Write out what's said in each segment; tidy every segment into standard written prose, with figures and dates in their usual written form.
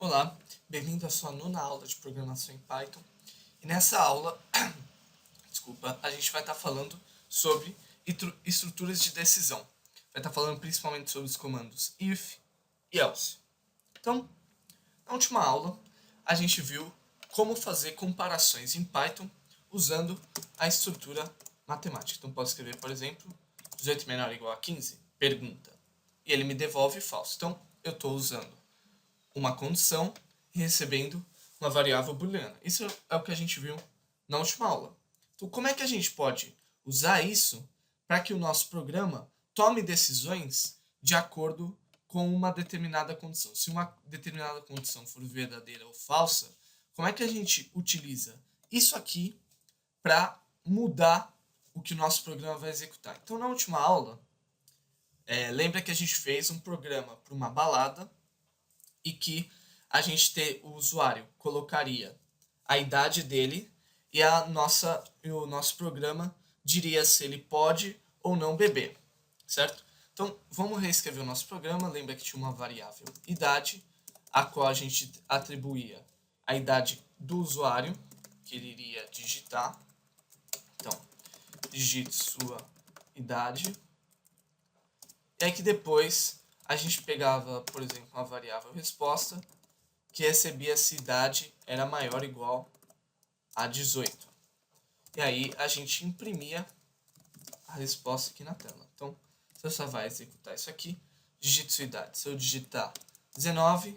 Olá, bem-vindo à sua nona aula de programação em Python. E nessa aula, a gente vai estar falando sobre estruturas de decisão. Vai estar falando principalmente sobre os comandos if e else. Então, na última aula, a gente viu como fazer comparações em Python usando a estrutura matemática. Então, posso escrever, por exemplo, 18 menor ou igual a 15? Pergunta. E ele me devolve falso. Então, eu estou usando uma condição e recebendo uma variável booleana. Isso é o que a gente viu na última aula. Então, como é que a gente pode usar isso para que o nosso programa tome decisões de acordo com uma determinada condição? Se uma determinada condição for verdadeira ou falsa, como é que a gente utiliza isso aqui para mudar o que o nosso programa vai executar? Então, na última aula, lembra que a gente fez um programa para uma balada e que o usuário colocaria a idade dele e o nosso programa diria se ele pode ou não beber, certo? Então, vamos reescrever o nosso programa. Lembra que tinha uma variável idade, a qual a gente atribuía a idade do usuário, que ele iria digitar. Então, digite sua idade. E aí que depois a gente pegava, por exemplo, uma variável resposta, que recebia se idade era maior ou igual a 18. E aí a gente imprimia a resposta aqui na tela. Então, você só vai executar isso aqui, digite sua idade. Se eu digitar 19,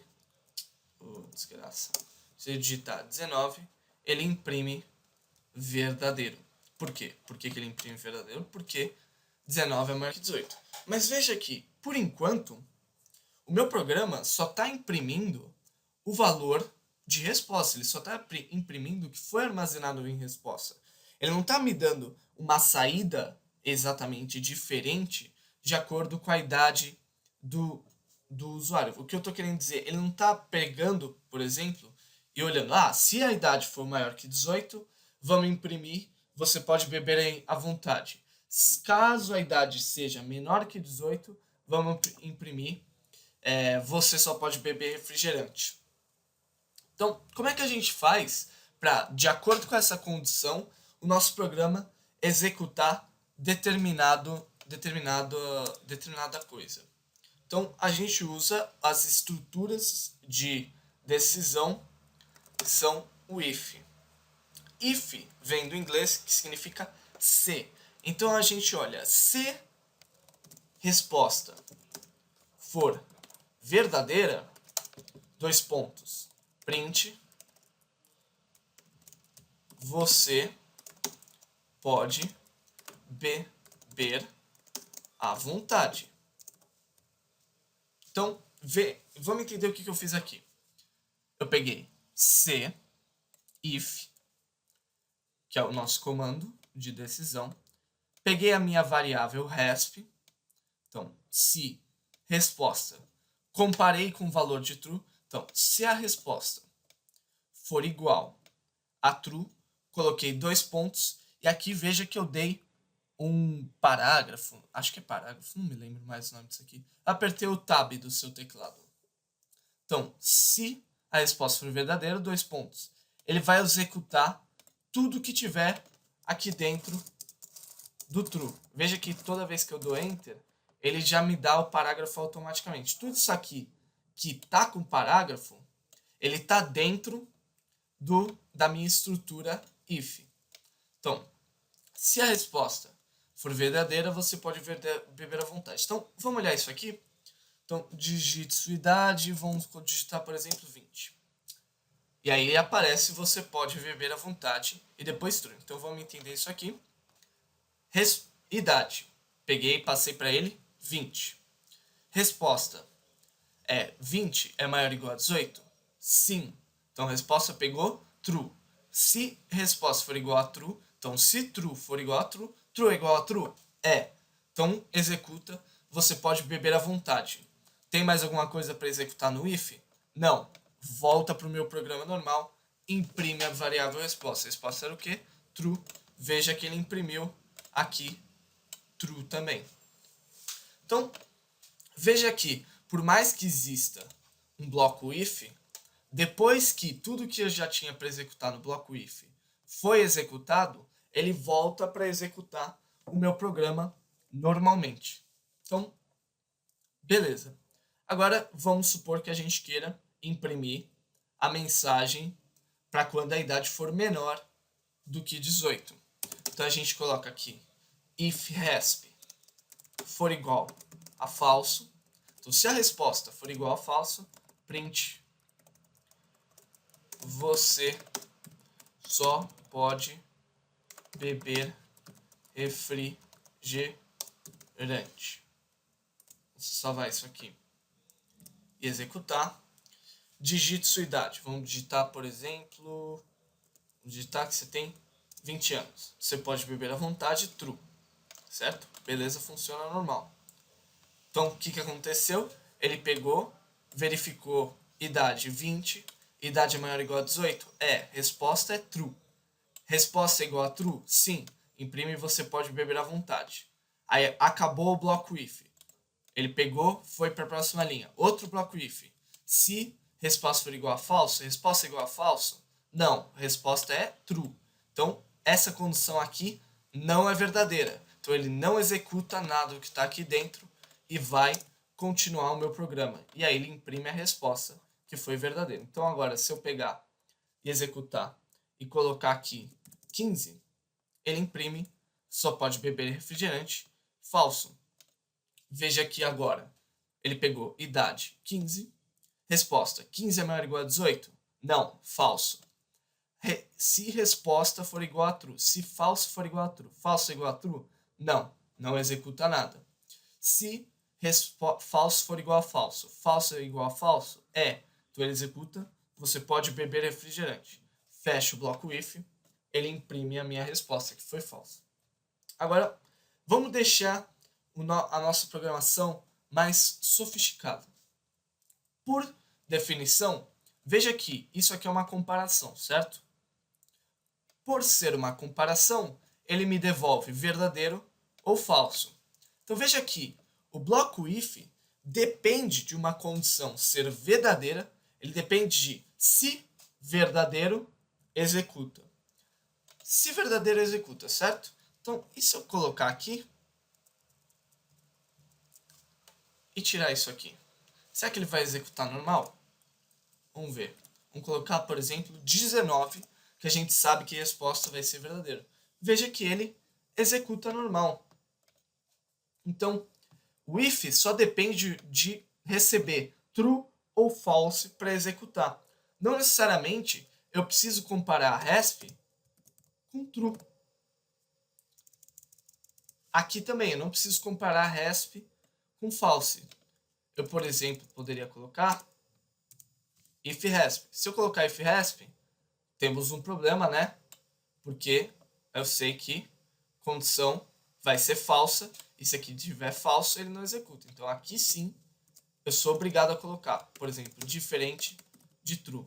desgraça. Se eu digitar 19, ele imprime verdadeiro. Por quê? Por que ele imprime verdadeiro? Porque 19 é maior que 18. Mas veja que, por enquanto, o meu programa só está imprimindo o valor de resposta. Ele só está imprimindo o que foi armazenado em resposta. Ele não está me dando uma saída exatamente diferente de acordo com a idade do usuário. O que eu estou querendo dizer, ele não está pegando, por exemplo, e olhando, se a idade for maior que 18, vamos imprimir, você pode beber à vontade. Caso a idade seja menor que 18, vamos imprimir, você só pode beber refrigerante. Então, como é que a gente faz para, de acordo com essa condição, o nosso programa executar determinada coisa? Então, a gente usa as estruturas de decisão, que são o if. If vem do inglês, que significa se. Então, a gente olha, se resposta for verdadeira, dois pontos, print, você pode beber à vontade. Então, vamos entender o que eu fiz aqui. Eu peguei se, if, que é o nosso comando de decisão. Peguei a minha variável resp. Então, se resposta, comparei com o valor de true. Então, se a resposta for igual a true, coloquei dois pontos. E aqui veja que eu dei um parágrafo. Acho que é parágrafo, não me lembro mais o nome disso aqui. Apertei o tab do seu teclado. Então, se a resposta for verdadeira, dois pontos. Ele vai executar tudo que tiver aqui dentro do true. Veja que toda vez que eu dou enter, ele já me dá o parágrafo automaticamente. Tudo isso aqui que está com parágrafo, ele está dentro da minha estrutura if. Então, se a resposta for verdadeira, você pode beber à vontade. Então, vamos olhar isso aqui. Então, digite sua idade, vamos digitar, por exemplo, 20. E aí aparece você pode beber à vontade e depois true. Então, vamos entender isso aqui. Idade. Peguei e passei para ele 20. Resposta. 20 é maior ou igual a 18? Sim. Então, a resposta pegou true. Se resposta for igual a true, então se true for igual a true, true é igual a true? Então, executa, você pode beber à vontade. Tem mais alguma coisa para executar no if? Não. Volta para o meu programa normal, imprime a variável resposta. A resposta era o quê? True. Veja que ele imprimiu aqui true também. Então, veja que, por mais que exista um bloco if, depois que tudo que eu já tinha para executar no bloco if foi executado, ele volta para executar o meu programa normalmente. Então, beleza. Agora, vamos supor que a gente queira imprimir a mensagem para quando a idade for menor do que 18. Então, a gente coloca aqui if resp for igual a falso. Então, se a resposta for igual a falso, print você só pode beber refrigerante. Você salvar isso aqui e executar. Digite sua idade. Vamos digitar, por exemplo, digitar que você tem 20 anos. Você pode beber à vontade, true. Certo? Beleza, funciona normal. Então, o que aconteceu? Ele pegou, verificou idade 20, idade é maior ou igual a 18? Resposta é true. Resposta é igual a true? Sim. Imprime e você pode beber à vontade. Aí acabou o bloco if. Ele pegou, foi para a próxima linha. Outro bloco if. Se resposta for igual a falso, resposta é igual a falso? Não, resposta é true. Então, essa condição aqui não é verdadeira. Então, ele não executa nada do que está aqui dentro e vai continuar o meu programa. E aí ele imprime a resposta que foi verdadeira. Então, agora, se eu pegar e executar e colocar aqui 15, ele imprime só pode beber refrigerante, falso. Veja aqui agora. Ele pegou idade 15. Resposta: 15 é maior ou igual a 18? Não, falso. Se resposta for igual a true. Se falso for igual a true. Falso é igual a true? Não, não executa nada. Se falso for igual a falso. Falso é igual a falso? Então ele executa. Você pode beber refrigerante. Fecha o bloco if. Ele imprime a minha resposta, que foi falsa. Agora, vamos deixar a nossa programação mais sofisticada. Por definição, veja que isso aqui é uma comparação, certo? Por ser uma comparação, ele me devolve verdadeiro ou falso. Então veja aqui, o bloco if depende de uma condição ser verdadeira, ele depende de se verdadeiro, executa. Se verdadeiro, executa, certo? Então, e se eu colocar aqui e tirar isso aqui? Será que ele vai executar normal? Vamos ver. Vamos colocar, por exemplo, 19, que a gente sabe que a resposta vai ser verdadeira. Veja que ele executa normal. Então, o if só depende de receber true ou false para executar. Não necessariamente eu preciso comparar resp com true. Aqui também eu não preciso comparar resp com false. Eu, por exemplo, poderia colocar if resp. Se eu colocar if resp, temos um problema, né? Porque eu sei que condição vai ser falsa, e se aqui tiver falso, ele não executa. Então aqui sim, eu sou obrigado a colocar, por exemplo, diferente de true.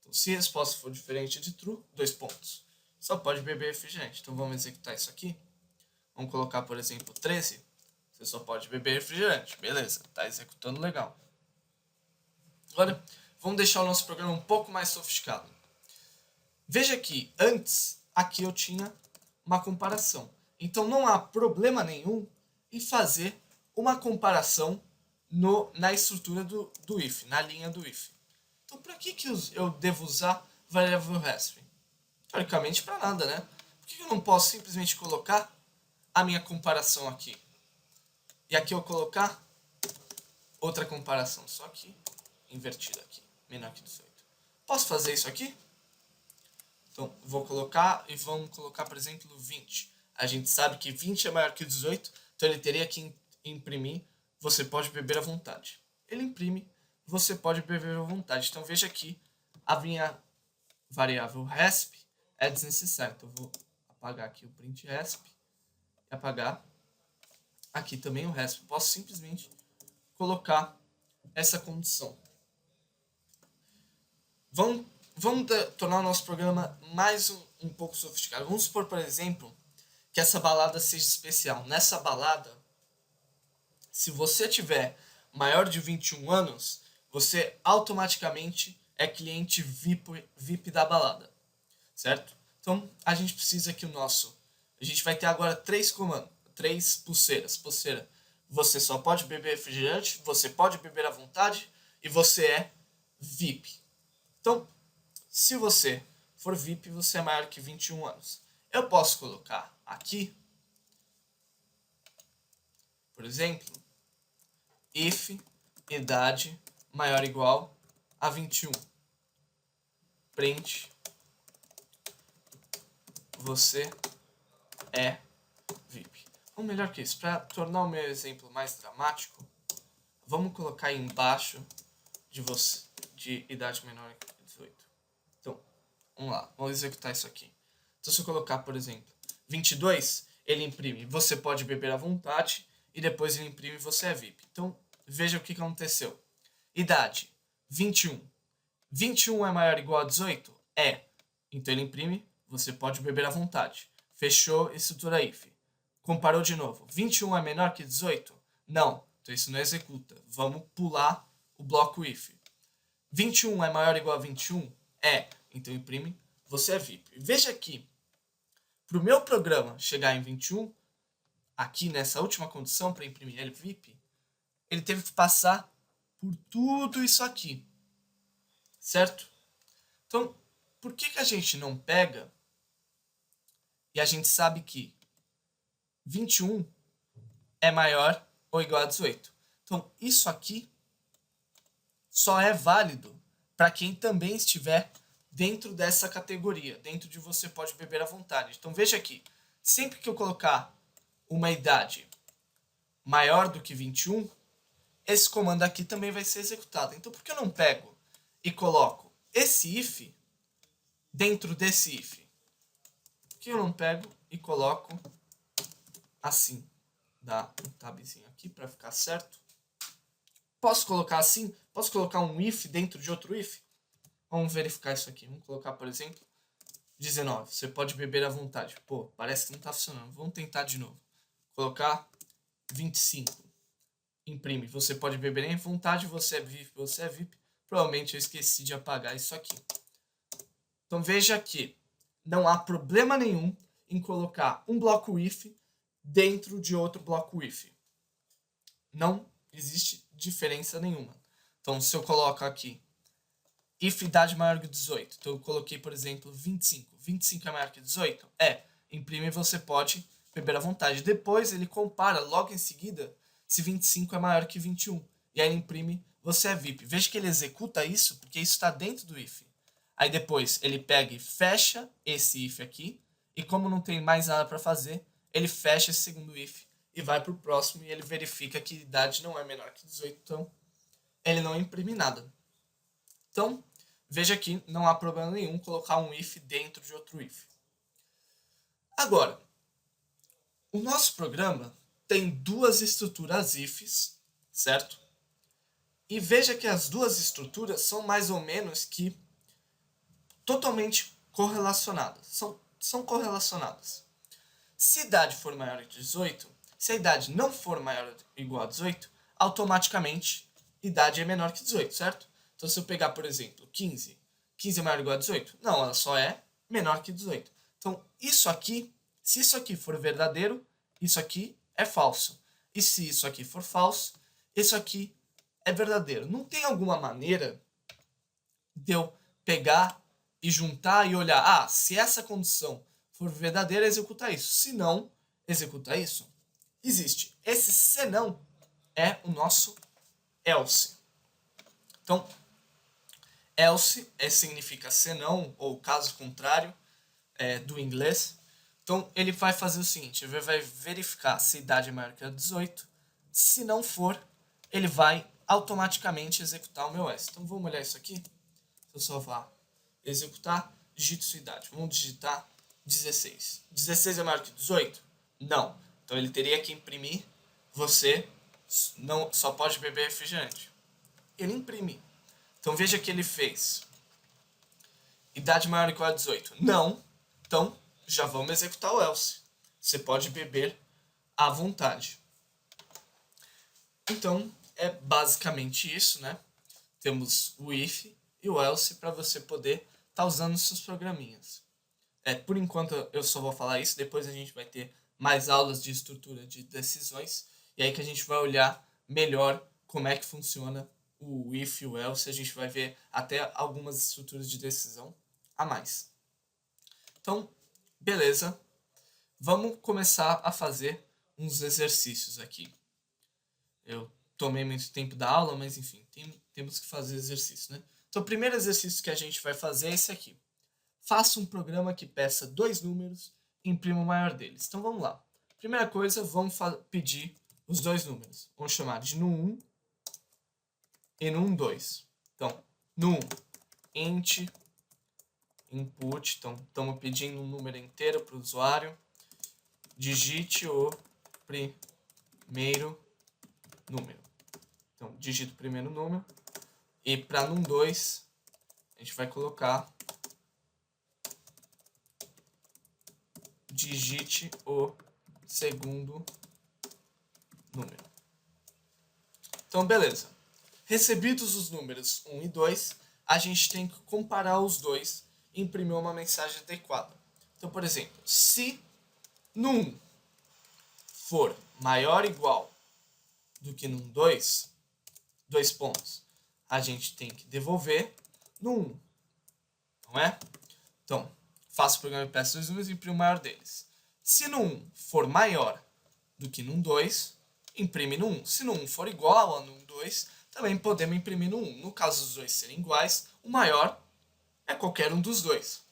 Então, se a resposta for diferente de true, 2 pontos. Só pode beber refrigerante. Então vamos executar isso aqui. Vamos colocar, por exemplo, 13. Você só pode beber refrigerante. Beleza, está executando legal. Agora, vamos deixar o nosso programa um pouco mais sofisticado. Veja que antes, aqui eu tinha uma comparação. Então não há problema nenhum em fazer uma comparação na estrutura do if, na linha do if. Então para que eu devo usar variável resp? Teoricamente para nada, né? Por que eu não posso simplesmente colocar a minha comparação aqui? E aqui eu colocar outra comparação, só que invertida aqui, menor que 18. Posso fazer isso aqui? Então, vou colocar e vamos colocar, por exemplo, 20. A gente sabe que 20 é maior que 18, então ele teria que imprimir você pode beber à vontade. Ele imprime você pode beber à vontade. Então, veja aqui, a minha variável resp é desnecessária. Então, eu vou apagar aqui o print resp e apagar aqui também o resp. Posso simplesmente colocar essa condição. Vamos tornar o nosso programa mais um pouco sofisticado. Vamos supor, por exemplo, que essa balada seja especial. Nessa balada, se você tiver maior de 21 anos, você automaticamente é cliente VIP da balada, certo? Então, a gente precisa que a gente vai ter agora 3 comandos, 3 pulseiras. Pulseira, você só pode beber refrigerante, você pode beber à vontade e você é VIP. Então, se você for VIP, você é maior que 21 anos. Eu posso colocar aqui, por exemplo, if idade maior ou igual a 21. Print, você é VIP. Ou melhor que isso, para tornar o meu exemplo mais dramático, vamos colocar aí embaixo de idade menor que 18. Então, vamos lá, vamos executar isso aqui. Então, se eu colocar, por exemplo, 22, ele imprime você pode beber à vontade e depois ele imprime você é VIP. Então, veja o que aconteceu. Idade, 21. 21 é maior ou igual a 18? É. Então ele imprime, você pode beber à vontade. Fechou, estrutura if. Comparou de novo. 21 é menor que 18? Não. Então isso não executa. Vamos pular o bloco if. 21 é maior ou igual a 21? É. Então imprime, você é VIP. Veja aqui, para o meu programa chegar em 21, aqui nessa última condição para imprimir ele VIP, ele teve que passar por tudo isso aqui. Certo? Então, por que a gente não pega e a gente sabe que 21 é maior ou igual a 18? Então, isso aqui só é válido para quem também estiver dentro dessa categoria, dentro de você pode beber à vontade. Então, veja aqui, sempre que eu colocar uma idade maior do que 21, esse comando aqui também vai ser executado. Então, por que eu não pego e coloco esse if dentro desse if? Por que eu não pego e coloco assim? Dá um tabzinho aqui para ficar certo. Posso colocar assim? Posso colocar um if dentro de outro if? Vamos verificar isso aqui. Vamos colocar, por exemplo, 19. Você pode beber à vontade. Pô, parece que não está funcionando. Vamos tentar de novo. Colocar 25. Imprime. Você pode beber à vontade. Você é VIP. Você é VIP. Provavelmente eu esqueci de apagar isso aqui. Então veja que não há problema nenhum em colocar um bloco if dentro de outro bloco if. Não existe diferença nenhuma. Então se eu coloco aqui if idade maior que 18, então eu coloquei, por exemplo, 25. 25 é maior que 18? É. Imprime você pode beber à vontade. Depois ele compara logo em seguida se 25 é maior que 21. E aí ele imprime você é VIP. Veja que ele executa isso porque isso está dentro do if. Aí depois ele pega e fecha esse if aqui. E como não tem mais nada para fazer, ele fecha esse segundo if e vai para o próximo e ele verifica que a idade não é menor que 18. Então ele não imprime nada. Então, veja que não há problema nenhum colocar um if dentro de outro if. Agora, o nosso programa tem duas estruturas ifs, certo? E veja que as duas estruturas são mais ou menos que totalmente correlacionadas. São correlacionadas. Se a idade for maior que 18, se a idade não for maior ou igual a 18, automaticamente idade é menor que 18, certo? Então se eu pegar, por exemplo, 15, 15 é maior ou igual a 18? Não, ela só é menor que 18. Então isso aqui, se isso aqui for verdadeiro, isso aqui é falso. E se isso aqui for falso, isso aqui é verdadeiro. Não tem alguma maneira de eu pegar e juntar e olhar, ah, se essa condição for verdadeira, executa isso. Se não, executa isso. Existe. Esse se não é o nosso else. Então, else significa se não, ou caso contrário, do inglês. Então, ele vai fazer o seguinte, ele vai verificar se a idade é maior que 18. Se não for, ele vai automaticamente executar o meu else. Então, vamos olhar isso aqui. Eu só vá executar, digite sua idade. Vamos digitar 16. 16 é maior que 18? Não. Então ele teria que imprimir você não só pode beber refrigerante. Ele imprime. Então veja que ele fez idade maior ou igual a 18? Não. Então já vamos executar o else. Você pode beber à vontade. Então é basicamente isso, né? Temos o if e o else para você poder estar usando os seus programinhas. Por enquanto eu só vou falar isso, depois a gente vai ter mais aulas de estrutura de decisões, e aí que a gente vai olhar melhor como é que funciona o if e o else, a gente vai ver até algumas estruturas de decisão a mais. Então, beleza, vamos começar a fazer uns exercícios aqui. Eu tomei muito tempo da aula, mas enfim, temos que fazer exercício, né? Então, o primeiro exercício que a gente vai fazer é esse aqui. Faça um programa que peça 2 números e imprima o maior deles. Então, vamos lá. Primeira coisa, vamos pedir os 2 números. Vamos chamar de num1 e num2. Então, num, int, input. Então, estamos pedindo um número inteiro para o usuário. Digite o primeiro número. Então, digita o primeiro número. E para num2, a gente vai colocar digite o segundo número. Então, beleza. Recebidos os números 1 e 2, a gente tem que comparar os dois e imprimir uma mensagem adequada. Então, por exemplo, se num for maior ou igual do que num 2, 2 pontos, a gente tem que devolver no 1, não é? Então, faço o programa e peço 2 números e imprimo o maior deles. Se no 1 for maior do que no 2, imprime no 1. Se no 1 for igual a no 2, também podemos imprimir no 1. No caso dos dois serem iguais, o maior é qualquer um dos dois.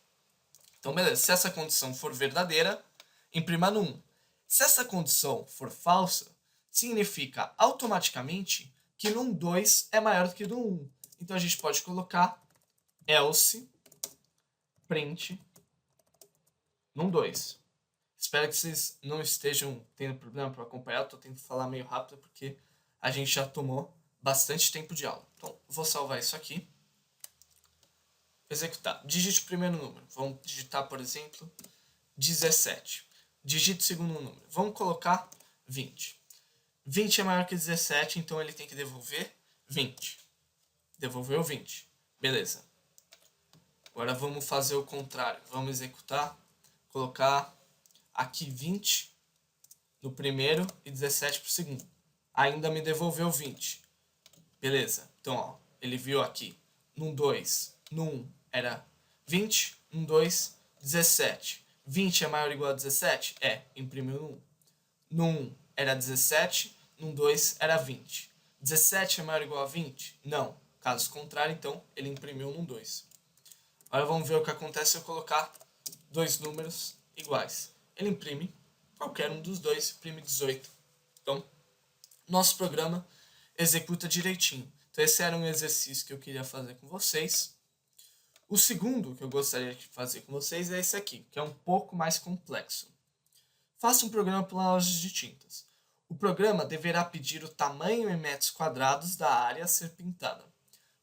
Então, beleza. Se essa condição for verdadeira, imprima no 1. Se essa condição for falsa, significa automaticamente que no 2 é maior do que no 1. Então, a gente pode colocar else print num 2. Espero que vocês não estejam tendo problema para acompanhar. Estou tentando falar meio rápido porque a gente já tomou bastante tempo de aula. Então, vou salvar isso aqui. Executar. Digite o primeiro número. Vamos digitar, por exemplo, 17. Digite o segundo número. Vamos colocar 20. 20 é maior que 17, então ele tem que devolver 20. Devolveu 20. Beleza. Agora vamos fazer o contrário. Vamos executar. Colocar aqui 20 no primeiro e 17 para o segundo. Ainda me devolveu 20. Beleza. Então, ó, ele viu aqui. Num 2, num era 20, num 2, 17. 20 é maior ou igual a 17? É, imprimiu no 1. Num era 17, num 2 era 20. 17 é maior ou igual a 20? Não. Caso contrário, então, ele imprimiu num 2. Agora vamos ver o que acontece se eu colocar dois números iguais. Ele imprime qualquer um dos dois, imprime 18. Então, nosso programa executa direitinho. Então, esse era um exercício que eu queria fazer com vocês. O segundo que eu gostaria de fazer com vocês é esse aqui, que é um pouco mais complexo. Faça um programa para uma loja de tintas. O programa deverá pedir o tamanho em metros quadrados da área a ser pintada.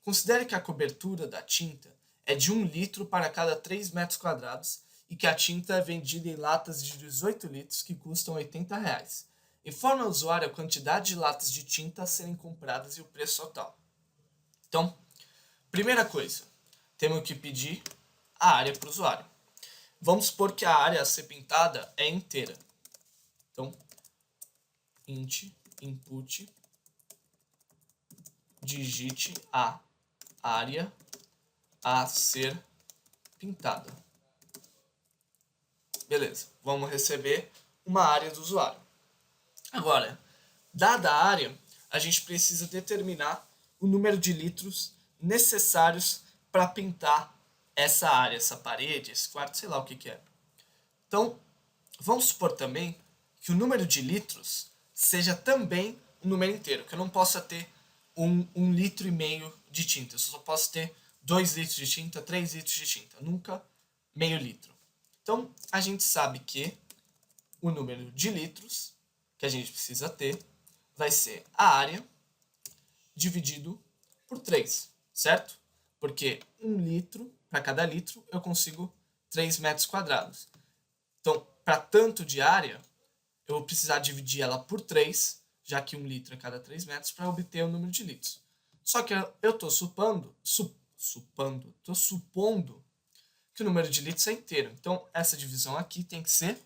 Considere que a cobertura da tinta é de 1 litro para cada 3 metros quadrados e que a tinta é vendida em latas de 18 litros que custam R$80. Informe ao usuário a quantidade de latas de tinta a serem compradas e o preço total. Então, primeira coisa, temos que pedir a área para o usuário. Vamos supor que a área a ser pintada é inteira. Então, int input digite a área a ser pintada. Beleza, vamos receber uma área do usuário. Agora, dada a área, a gente precisa determinar o número de litros necessários para pintar essa área, essa parede, esse quarto, sei lá o que é. Então, vamos supor também que o número de litros seja também um número inteiro, que eu não possa ter um litro e meio de tinta, eu só posso ter 2 litros de tinta, 3 litros de tinta, nunca meio litro. Então, a gente sabe que o número de litros que a gente precisa ter vai ser a área dividido por 3, certo? Porque 1 litro, para cada litro, eu consigo 3 metros quadrados. Então, para tanto de área, eu vou precisar dividir ela por 3, já que 1 litro é cada 3 metros, para obter o número de litros. Só que eu estou Estou supondo que o número de litros é inteiro. Então, essa divisão aqui tem que ser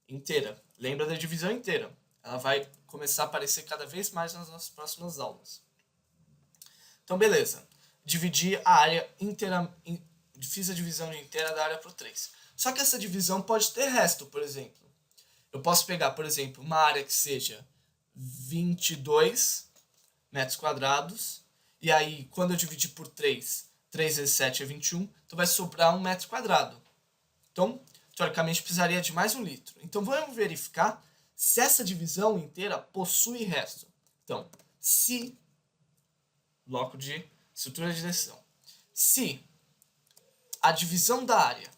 inteira. Lembra da divisão inteira. Ela vai começar a aparecer cada vez mais nas nossas próximas aulas. Então, beleza. Dividi a área inteira, fiz a divisão inteira da área por 3. Só que essa divisão pode ter resto, por exemplo. Eu posso pegar, por exemplo, uma área que seja 22 metros quadrados, e aí, quando eu dividir por 3, 3 vezes 7 é 21, então vai sobrar 1 metro quadrado. Então, teoricamente, precisaria de mais 1 litro. Então, vamos verificar se essa divisão inteira possui resto. Então, se, bloco de estrutura de decisão, se a divisão da área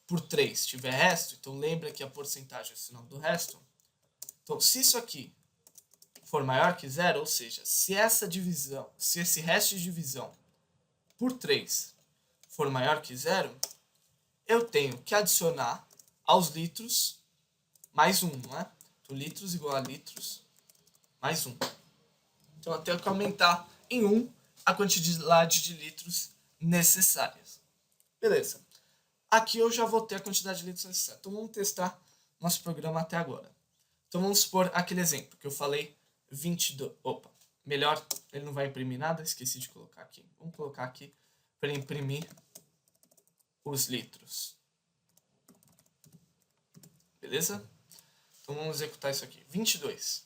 por 3 tiver resto, então lembra que a porcentagem é o sinal do resto. Então, se isso aqui for maior que 0, ou seja, se essa divisão, se esse resto de divisão por 3 for maior que 0, eu tenho que adicionar aos litros mais 1, não é? Então, litros igual a litros mais 1. Então, eu tenho que aumentar em 1 a quantidade de litros necessárias. Beleza. Aqui eu já vou ter a quantidade de litros necessária. Então, vamos testar nosso programa até agora. Então, vamos supor aquele exemplo que eu falei, 22... Opa, melhor, ele não vai imprimir nada, esqueci de colocar aqui. Vamos colocar aqui para imprimir os litros. Beleza? Então, vamos executar isso aqui. 22.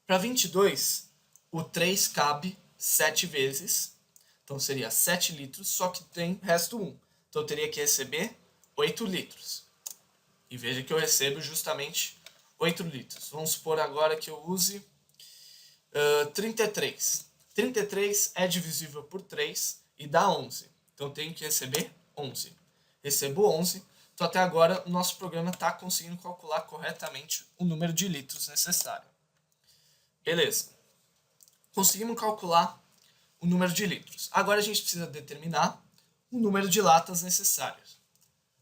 Para 22, o 3 cabe 7 vezes. Então, seria 7 litros, só que tem resto 1. Então, eu teria que receber 8 litros. E veja que eu recebo justamente 8 litros. Vamos supor agora que eu use 33. 33 é divisível por 3 e dá 11. Então, eu tenho que receber 11. Recebo 11. Então, até agora, o nosso programa está conseguindo calcular corretamente o número de litros necessário. Beleza. Conseguimos calcular o número de litros. Agora, a gente precisa determinar o número de latas necessárias.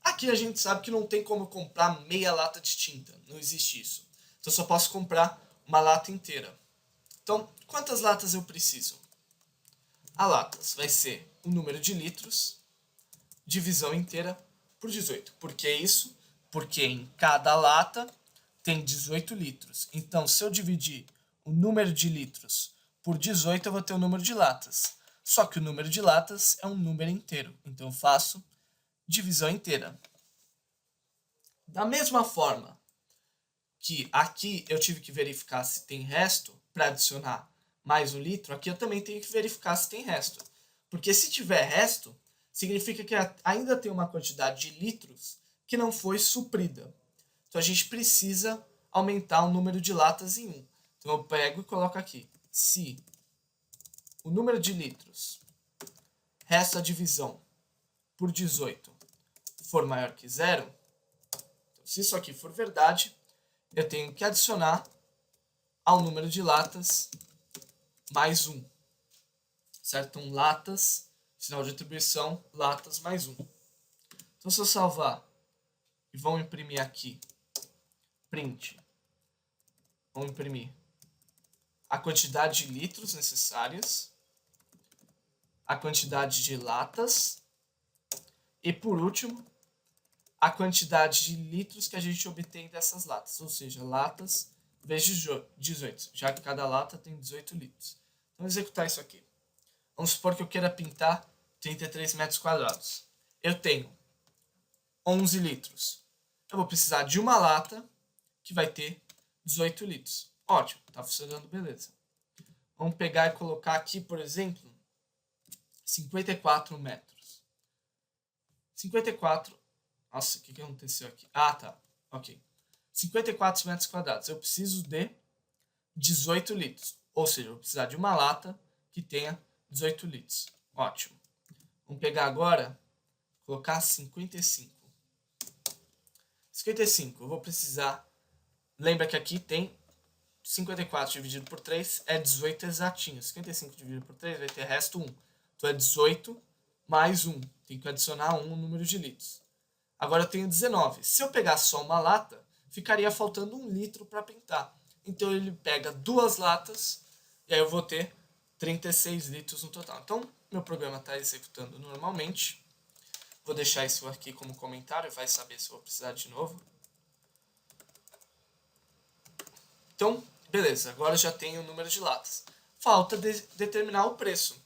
Aqui a gente sabe que não tem como comprar meia lata de tinta. Não existe isso. Então, eu só posso comprar uma lata inteira. Então, quantas latas eu preciso? A latas vai ser o número de litros, divisão inteira, por 18. Por que isso? Porque em cada lata tem 18 litros. Então, se eu dividir o número de litros por 18, eu vou ter o número de latas. Só que o número de latas é um número inteiro. Então, eu faço divisão inteira. Da mesma forma que aqui eu tive que verificar se tem resto para adicionar mais 1 litro, aqui eu também tenho que verificar se tem resto. Porque se tiver resto, significa que ainda tem uma quantidade de litros que não foi suprida. Então, a gente precisa aumentar o número de latas em 1. Então, eu pego e coloco aqui. Se o número de litros, resto a divisão por 18, for maior que 0, então, se isso aqui for verdade, eu tenho que adicionar ao número de latas mais 1. Certo? Então, latas, sinal de atribuição, latas mais 1. Então, se eu salvar e vamos imprimir aqui, print, vamos imprimir a quantidade de litros necessárias, a quantidade de latas e, por último, a quantidade de litros que a gente obtém dessas latas, ou seja, latas vezes 18, já que cada lata tem 18 litros. Então, vamos executar isso aqui. Vamos supor que eu queira pintar 33 metros quadrados. Eu tenho 11 litros. Eu vou precisar de uma lata que vai ter 18 litros. Ótimo, está funcionando, beleza. Vamos pegar e colocar aqui, por exemplo, 54 metros. 54... Nossa, o que aconteceu aqui? Ah, tá. Ok. 54 metros quadrados. Eu preciso de 18 litros. Ou seja, eu vou precisar de uma lata que tenha 18 litros. Ótimo. Vamos pegar agora, colocar 55. 55, eu vou precisar... Lembra que aqui tem 54 dividido por 3 é 18 exatinho. 55 dividido por 3 vai ter resto 1. Então é 18 mais 1. Tem que adicionar 1 no número de litros. Agora eu tenho 19. Se eu pegar só uma lata, ficaria faltando 1 litro para pintar. Então ele pega 2 latas e aí eu vou ter 36 litros no total. Então meu programa está executando normalmente. Vou deixar isso aqui como comentário, vai saber se eu vou precisar de novo. Então, beleza, agora eu já tenho o número de latas. Falta determinar o preço.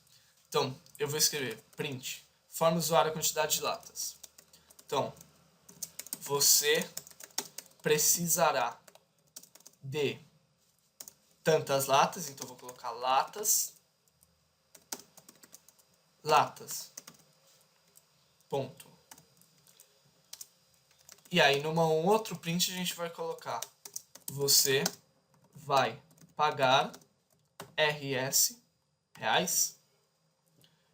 Então, eu vou escrever print, forma usuário a quantidade de latas. Então, você precisará de tantas latas, então vou colocar latas, ponto. E aí, num outro print, a gente vai colocar você vai pagar RS, reais,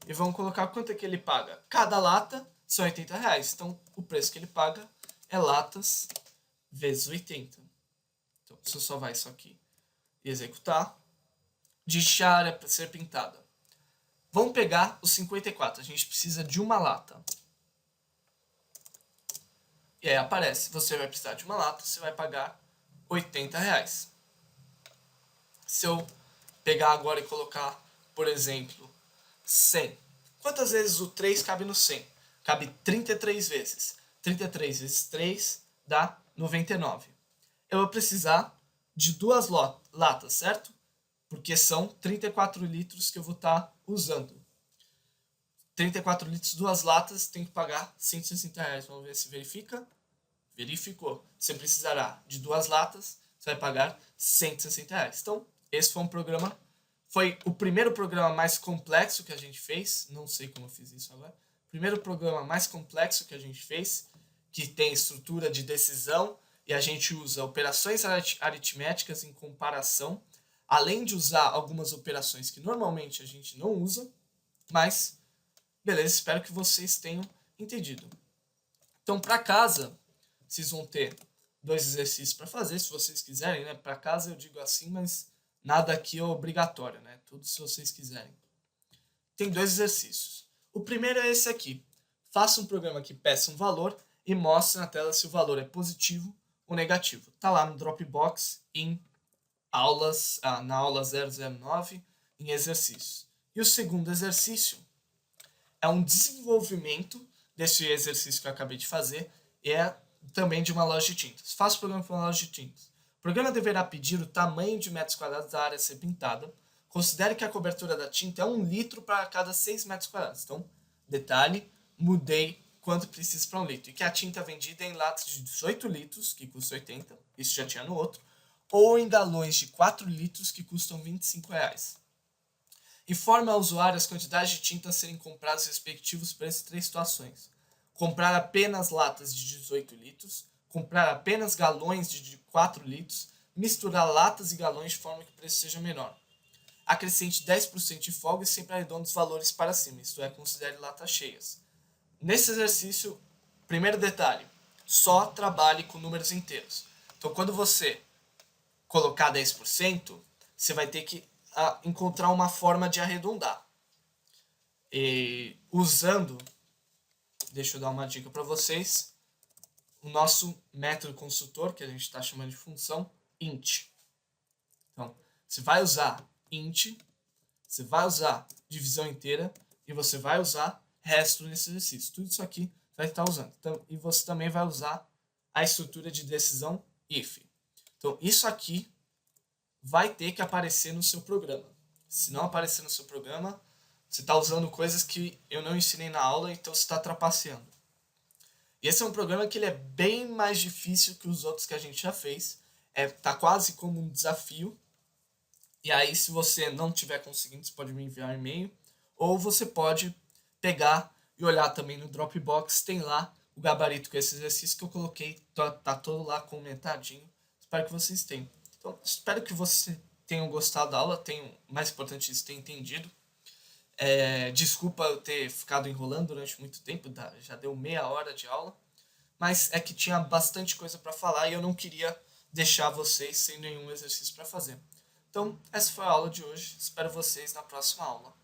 e vamos colocar quanto é que ele paga. Cada lata são 80 reais, então o preço que ele paga é latas vezes 80. Então, você só vai isso aqui e executar. Digite a área para ser pintada. Vamos pegar os 54, a gente precisa de uma lata. E aí aparece, você vai precisar de uma lata, você vai pagar 80 reais. Se eu pegar agora e colocar, por exemplo, 100. Quantas vezes o 3 cabe no 100? Cabe 33 vezes. 33 vezes 3 dá 99. Eu vou precisar de duas latas, certo? Porque são 34 litros que eu vou estar usando. 34 litros, duas latas, tem que pagar 160 reais. Vamos ver se verifica. Verificou. Você precisará de duas latas, você vai pagar 160 reais. Então, esse foi um programa, foi o primeiro programa mais complexo que a gente fez, não sei como eu fiz isso agora, primeiro programa mais complexo que a gente fez, que tem estrutura de decisão, e a gente usa operações aritméticas em comparação, além de usar algumas operações que normalmente a gente não usa, mas, beleza, espero que vocês tenham entendido. Então, para casa, vocês vão ter 2 exercícios para fazer, se vocês quiserem, né? Para casa eu digo assim, mas nada aqui é obrigatório, né? Tudo se vocês quiserem. Tem 2 exercícios. O primeiro é esse aqui. Faça um programa que peça um valor e mostre na tela se o valor é positivo ou negativo. Tá lá no Dropbox em aulas, na aula 009, em exercícios. E o segundo exercício é um desenvolvimento desse exercício que eu acabei de fazer, e é também de uma loja de tintas. Faça o programa para uma loja de tintas. O programa deverá pedir o tamanho de metros quadrados da área a ser pintada. Considere que a cobertura da tinta é 1 litro para cada 6 metros quadrados. Então, detalhe, mudei quanto precisa para 1 litro. E que a tinta é vendida em latas de 18 litros, que custa 80, isso já tinha no outro, ou em galões de 4 litros, que custam 25 reais. Informe ao usuário as quantidades de tinta a serem compradas respectivos para essas 3 situações. Comprar apenas latas de 18 litros, comprar apenas galões de 4 litros, misturar latas e galões de forma que o preço seja menor. Acrescente 10% de folga e sempre arredonde os valores para cima, isto é, considere latas cheias. Nesse exercício, primeiro detalhe, só trabalhe com números inteiros. Então, quando você colocar 10%, você vai ter que encontrar uma forma de arredondar. E usando, deixa eu dar uma dica para vocês, o nosso método construtor, que a gente está chamando de função int. Então, você vai usar int, você vai usar divisão inteira e você vai usar resto nesse exercício. Tudo isso aqui vai estar usando. Então, e você também vai usar a estrutura de decisão if. Então, isso aqui vai ter que aparecer no seu programa. Se não aparecer no seu programa, você está usando coisas que eu não ensinei na aula, então você está trapaceando. E esse é um programa que ele é bem mais difícil que os outros que a gente já fez. Tá quase como um desafio. E aí, se você não estiver conseguindo, você pode me enviar um e-mail. Ou você pode pegar e olhar também no Dropbox. Tem lá o gabarito com esse exercício que eu coloquei. Tá todo lá comentadinho. Espero que vocês tenham. Então, espero que vocês tenham gostado da aula. Mais importante isso, tenham entendido. Desculpa eu ter ficado enrolando durante muito tempo, já deu meia hora de aula, mas é que tinha bastante coisa para falar e eu não queria deixar vocês sem nenhum exercício para fazer. Então, essa foi a aula de hoje, espero vocês na próxima aula.